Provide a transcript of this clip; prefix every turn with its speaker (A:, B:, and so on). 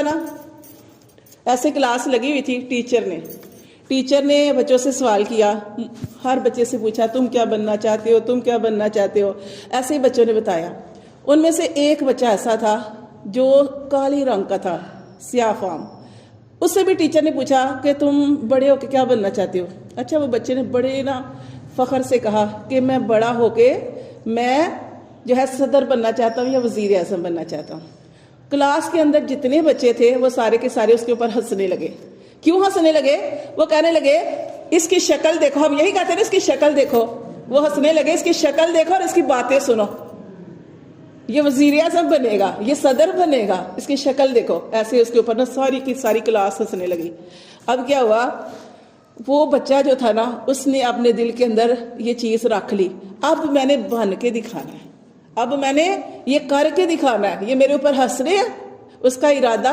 A: نا ایسے کلاس لگی ہوئی تھی، ٹیچر نے بچوں سے سوال کیا، ہر بچے سے پوچھا تم کیا بننا چاہتے ہو، تم کیا بننا چاہتے ہو، ایسے ہی بچوں نے بتایا۔ ان میں سے ایک بچہ ایسا تھا جو کالی رنگ کا تھا، سیاہ فام۔ اس سے بھی ٹیچر نے پوچھا کہ تم بڑے ہو کے کیا بننا چاہتے ہو؟ اچھا، وہ بچے نے بڑے فخر سے کہا کہ میں بڑا ہو کے میں جو ہے صدر بننا چاہتا ہوں یا وزیر اعظم بننا چاہتا ہوں۔ کلاس کے اندر جتنے بچے تھے وہ سارے کے سارے اس کے اوپر ہنسنے لگے۔ کیوں ہنسنے لگے؟ وہ کہنے لگے اس کی شکل دیکھو، ہم یہی کہتے ہیں اس کی شکل دیکھو۔ وہ ہنسنے لگے اس کی شکل دیکھو اور اس کی باتیں سنو، یہ وزیر اعظم بنے گا، یہ صدر بنے گا، اس کی شکل دیکھو۔ ایسے اس کے اوپر ساری کی ساری کلاس ہنسنے لگی۔ اب کیا ہوا، وہ بچہ جو تھا اس نے اپنے دل کے اندر یہ چیز رکھ لی، اب میں نے بن کے دکھانا ہے، اب میں نے یہ کر کے دکھانا ہے، یہ میرے اوپر ہنس رہے ہیں۔ اس کا ارادہ